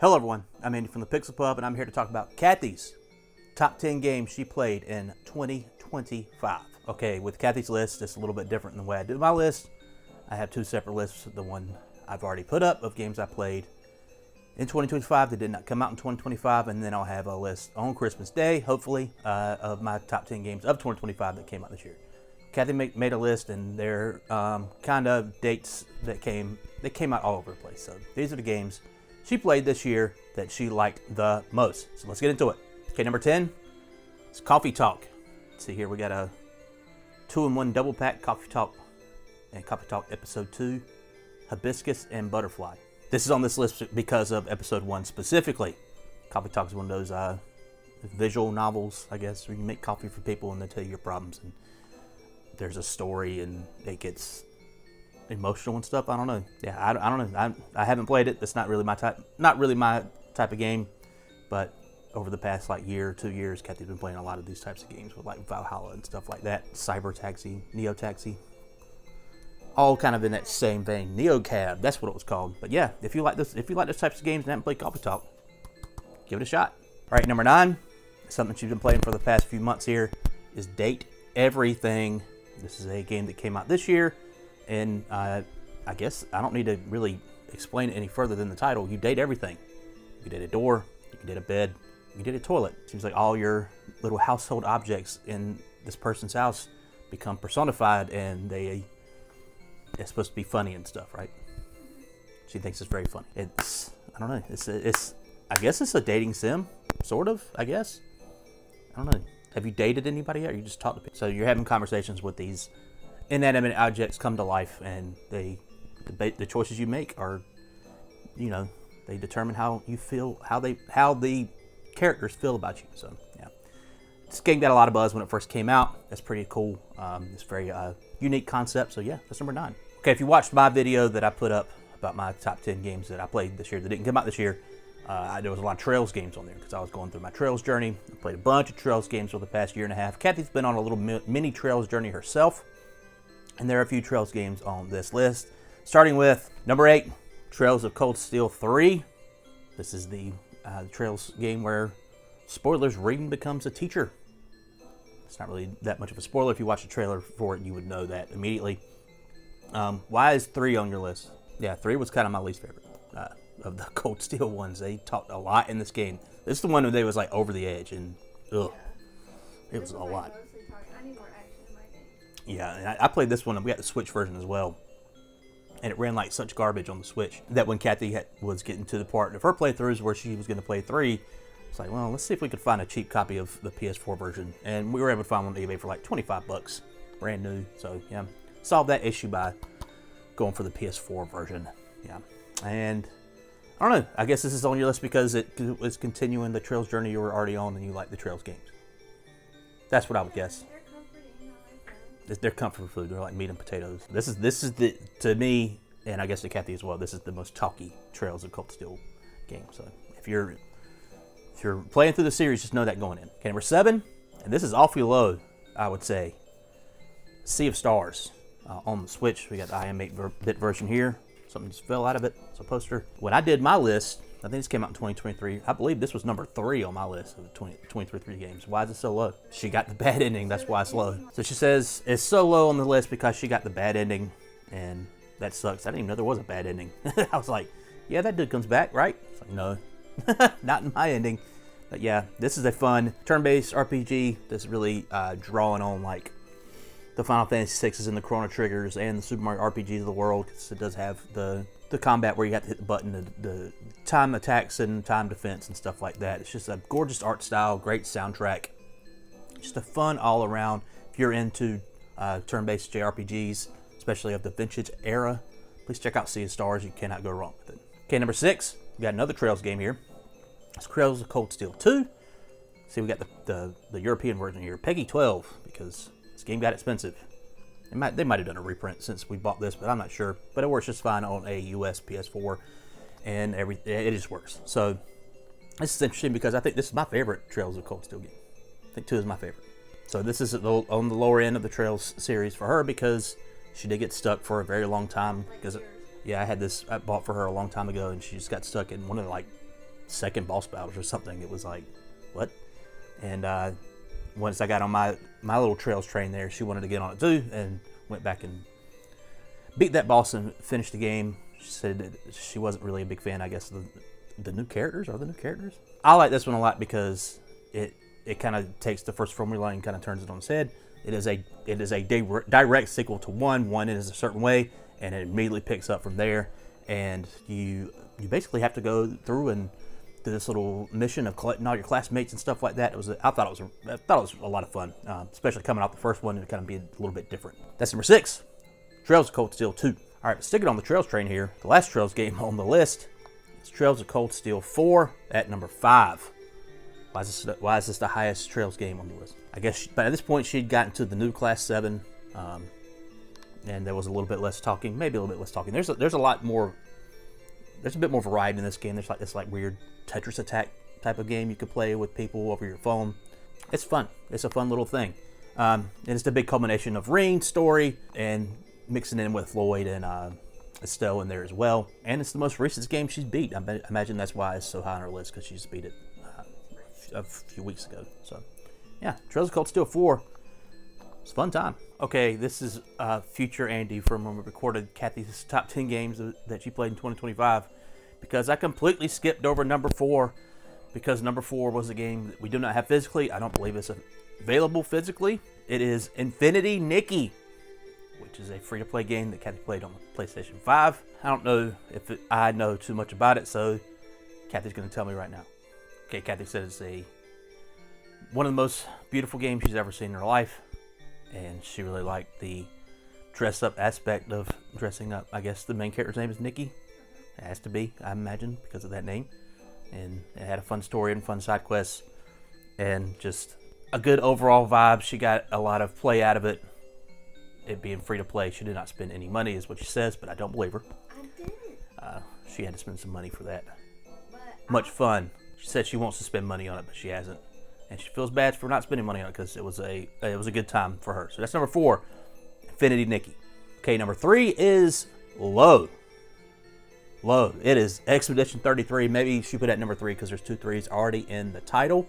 Hello everyone, I'm Andy from the Pixel Pub and I'm here to talk about Cathy's top 10 games she played in 2025. Okay, with Cathy's list, it's a little bit different than the way I do my list. I have two separate lists. The one I've already put up of games I played in 2025 that did not come out in 2025, and then I'll have a list on Christmas Day, hopefully, of my top 10 games of 2025 that came out this year. Cathy made a list, and they're kind of dates that came out all over the place. So these are the games she played this year that she liked the most. So let's get into it. Okay, number 10 is Coffee Talk. Let's see here, we got a 2-in-1 double pack, Coffee Talk and Coffee Talk Episode 2, Hibiscus and Butterfly. This is on this list because of Episode 1 specifically. Coffee Talk is one of those visual novels, I guess, where you make coffee for people and they tell you your problems. And there's a story and it gets emotional and stuff. I don't know. Yeah, I don't know. I haven't played it. That's not really my type. Not really my type of game. But over the past year or 2 years, Cathy's been playing a lot of these types of games with Valhalla and stuff like that. Cyber Taxi, Neo Taxi, all kind of in that same vein. Neo Cab, that's what it was called. But yeah, if you like those types of games and haven't played Coffee Talk, give it a shot. All right, number 9, something she's been playing for the past few months here, is Date Everything. This is a game that came out this year. And I guess I don't need to really explain it any further than the title. You date everything. You can date a door, you can date a bed, you can date a toilet. Seems like all your little household objects in this person's house become personified, and it's supposed to be funny and stuff, right? She thinks it's very funny. I don't know. I guess it's a dating sim, sort of. I guess. I don't know. Have you dated anybody yet? Or you just talked to people? So you're having conversations with these inanimate objects come to life, and the choices you make are, they determine how you feel, how the characters feel about you. So yeah, this game got a lot of buzz when it first came out. That's pretty cool. It's a very unique concept. So yeah, that's number 9. Okay, if you watched my video that I put up about my top 10 games that I played this year that didn't come out this year, there was a lot of Trails games on there because I was going through my Trails journey. I played a bunch of Trails games for the past year and a half. Cathy's been on a little mini Trails journey herself. And there are a few Trails games on this list. Starting with number 8, Trails of Cold Steel 3. This is the Trails game where, spoilers, Raiden becomes a teacher. It's not really that much of a spoiler. If you watch the trailer for it, you would know that immediately. Why is 3 on your list? Yeah, 3 was kind of my least favorite of the Cold Steel ones. They talked a lot in this game. This is the one where they was over the edge, and it was a lot. Yeah, and I played this one, and we got the Switch version as well. And it ran like such garbage on the Switch that when Cathy was getting to the part of her playthroughs where she was going to play 3, it's like, well, let's see if we could find a cheap copy of the PS4 version. And we were able to find one on eBay for like $25, brand new. So yeah, solved that issue by going for the PS4 version. Yeah, and I don't know. I guess this is on your list because it was continuing the Trails journey you were already on, and you like the Trails games. That's what I would guess. They're comfort food. They're like meat and potatoes. This is the, to me, and I guess to Cathy as well, this is the most talky Trails of Cold Steel game. So if you're playing through the series, just know that going in. Okay, number 7, and this is awfully low, I would say. Sea of Stars on the Switch. We got the IM8-bit version here. Something just fell out of it. It's a poster. When I did my list, I think this came out in 2023. I believe this was number 3 on my list of 2023 games. Why is it so low? She got the bad ending. That's why it's low. So she says it's so low on the list because she got the bad ending, and that sucks. I didn't even know there was a bad ending. I was like, yeah, that dude comes back, right? It's like, no, not in my ending. But yeah, this is a fun turn-based RPG that's really drawing on like the Final Fantasy VI's and the Chrono Triggers and the Super Mario RPGs of the world. It does have the combat where you have to hit the button, the time attacks and time defense and stuff like that. It's just a gorgeous art style, great soundtrack. Just a fun all around. If you're into turn-based JRPGs, especially of the vintage era, please check out Sea of Stars. You cannot go wrong with it. Okay, number 6, we got another Trails game here. It's Trails of Cold Steel 2. See, we got the European version here, Peggy 12, because this game got expensive. They might have done a reprint since we bought this, but I'm not sure. But it works just fine on a US PS4, and it just works. So this is interesting because I think this is my favorite Trails of Cold Steel game. I think 2 is my favorite. So this is on the lower end of the Trails series for her because she did get stuck for a very long time. Because I had this I bought for her a long time ago, and she just got stuck in one of the second boss battles or something. It was like, what? And once I got on my little Trails train there, she wanted to get on it too, and went back and beat that boss and finished the game. She said that she wasn't really a big fan, I guess, of the new characters. Are the new characters? I like this one a lot because it kind of takes the first formula and kind of turns it on its head. It is a direct sequel to one. One is a certain way, and it immediately picks up from there. And you basically have to go through and do this little mission of collecting all your classmates and stuff like that. I thought it was a lot of fun, especially coming off the first one to kind of be a little bit different. That's number 6, Trails of Cold Steel 2. All right, sticking on the Trails train here, the last Trails game on the list is Trails of Cold Steel 4 at number 5. Why is this the highest Trails game on the list? I guess, but at this point she'd gotten to the new Class 7, and there was a little bit less talking, maybe a little bit less talking. There's a lot more. There's a bit more variety in this game. There's like this weird Tetris attack type of game you could play with people over your phone. It's fun. It's a fun little thing, and it's the big culmination of Ring's story and mixing in with Lloyd and Estelle in there as well. And it's the most recent game she's beat. I imagine that's why it's so high on her list, because she's beat it a few weeks ago. So yeah, Trails of Cold Steel 4. It's a fun time. Okay, this is future Andy from when we recorded Cathy's top 10 games that she played in 2025, because I completely skipped over number 4, because number 4 was a game that we do not have physically. I don't believe it's available physically. It is Infinity Nikki, which is a free-to-play game that Cathy played on the PlayStation 5. I don't know if I know too much about it, so Cathy's going to tell me right now. Okay, Cathy said it's one of the most beautiful games she's ever seen in her life, and she really liked the dress-up aspect of dressing up. I guess the main character's name is Nikki. It has to be, I imagine, because of that name. And it had a fun story and fun side quests, and just a good overall vibe. She got a lot of play out of it. It being free to play, she did not spend any money, is what she says, but I don't believe her. I didn't. She had to spend some money for that. Much fun. She said she wants to spend money on it, but she hasn't, and she feels bad for not spending money on it because it was a good time for her. So that's number 4, Infinity Nikki. Okay, number 3 is Low. It is Expedition 33. Maybe she put it at number 3 because there's 2 3s already in the title.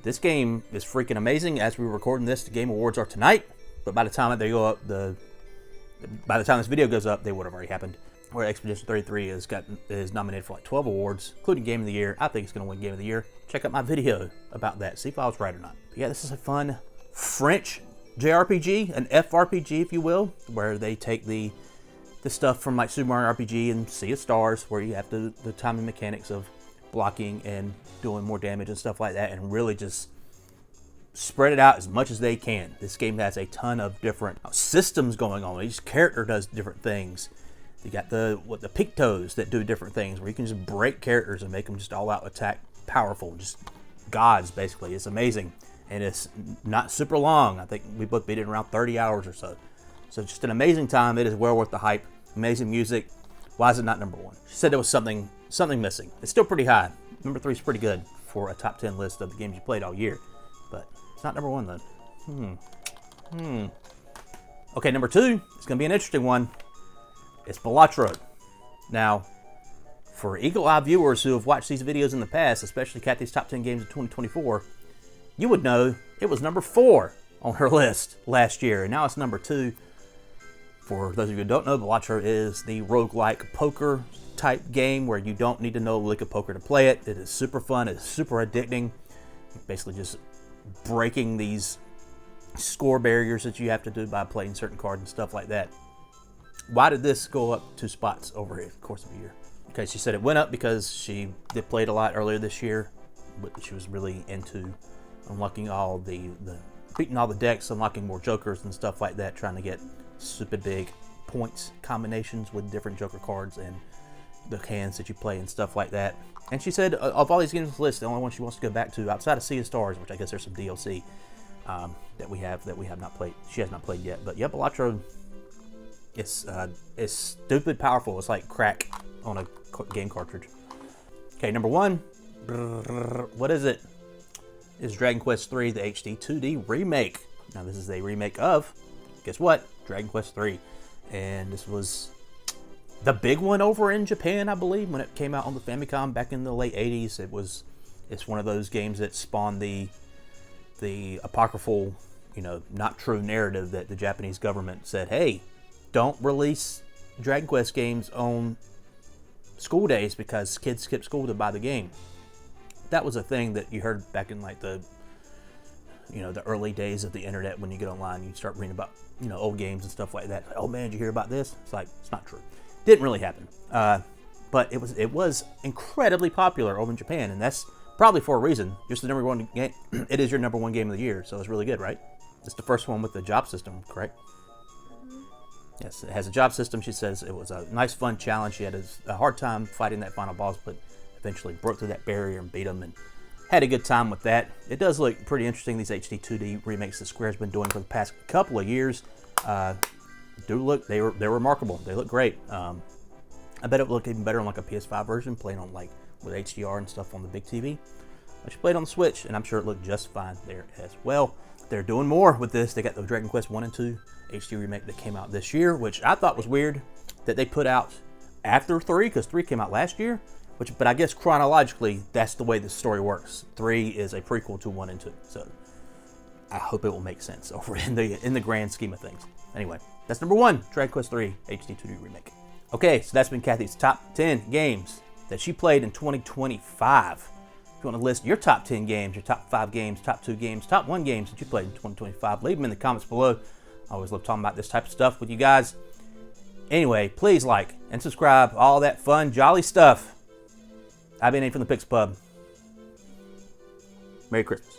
This game is freaking amazing. As we're recording this, the Game Awards are tonight, but by the time they go up, by the time this video goes up, they would have already happened. Where Expedition 33 is nominated for like 12 awards, including Game of the Year. I think it's going to win Game of the Year. Check out my video about that. See if I was right or not. But yeah, this is a fun French JRPG, an FRPG, if you will, where they take the stuff from like Super Mario RPG and Sea of Stars, where you have the timing mechanics of blocking and doing more damage and stuff like that, and really just spread it out as much as they can. This game has a ton of different systems going on. Each character does different things. You got the Pictos that do different things, where you can just break characters and make them just all out attack powerful, just gods basically. It's amazing, and it's not super long. I think we both beat it in around 30 hours or so. So just an amazing time. It is well worth the hype. Amazing music. Why is it not number 1? She said there was something missing. It's still pretty high. Number 3 is pretty good for a top 10 list of the games you played all year, but it's not number 1 then. Okay, number 2 is going to be an interesting one. It's Balatro. Now, for eagle-eye viewers who have watched these videos in the past, especially Cathy's top 10 games of 2024, you would know it was number 4 on her list last year, and now it's number 2. For those of you who don't know, Balatro is the roguelike poker type game where you don't need to know a lick of poker to play it. It is super fun. It's super addicting. Basically just breaking these score barriers that you have to do by playing certain cards and stuff like that. Why did this go up 2 spots over the course of a year? Okay, she said it went up because she did play it a lot earlier this year, but she was really into unlocking all beating all the decks, unlocking more jokers and stuff like that, trying to get super big points combinations with different joker cards and the hands that you play and stuff like that. And she said of all these games on the list, the only one she wants to go back to outside of Sea of Stars, which I guess there's some DLC that we have not played. She has not played yet, but yeah, Balatro. It's stupid powerful. It's like crack on a game cartridge. Okay, number 1. What is it? It's Dragon Quest III, the HD 2D remake. Now this is a remake of, guess what? Dragon Quest III. And this was the big one over in Japan, I believe, when it came out on the Famicom back in the late 80s. It's one of those games that spawned the apocryphal, not true narrative that the Japanese government said, hey, don't release Dragon Quest games on school days because kids skip school to buy the game. That was a thing that you heard back in like the early days of the internet. When you get online, you start reading about old games and stuff like that. Oh man, did you hear about this? It's like, it's not true. Didn't really happen. But it was incredibly popular over in Japan, and that's probably for a reason. Just the number one game. It is your number one game of the year, so it's really good, right? It's the first one with the job system, correct? Yes, it has a job system. She says it was a nice, fun challenge. She had a hard time fighting that final boss, but eventually broke through that barrier and beat him, and had a good time with that. It does look pretty interesting, these HD 2D remakes that Square's been doing for the past couple of years. They're remarkable. They look great. I bet it would look even better on like a PS5 version, playing on like with HDR and stuff on the big TV. I should play it on the Switch, and I'm sure it looked just fine there as well. They're doing more with this. They got the Dragon Quest 1 and 2 HD remake that came out this year, which I thought was weird that they put out after 3, because 3 came out last year. But I guess chronologically, that's the way the story works. 3 is a prequel to 1 and 2. So I hope it will make sense over in the grand scheme of things. Anyway, that's number 1, Dragon Quest 3 HD 2D remake. Okay, so that's been Cathy's top 10 games that she played in 2025. If you want to list your top 10 games, your top 5 games, top 2 games, top 1 games that you played in 2025, leave them in the comments below. I always love talking about this type of stuff with you guys. Anyway, please like and subscribe, all that fun, jolly stuff. I've been in from the Pixel Pub. Merry Christmas.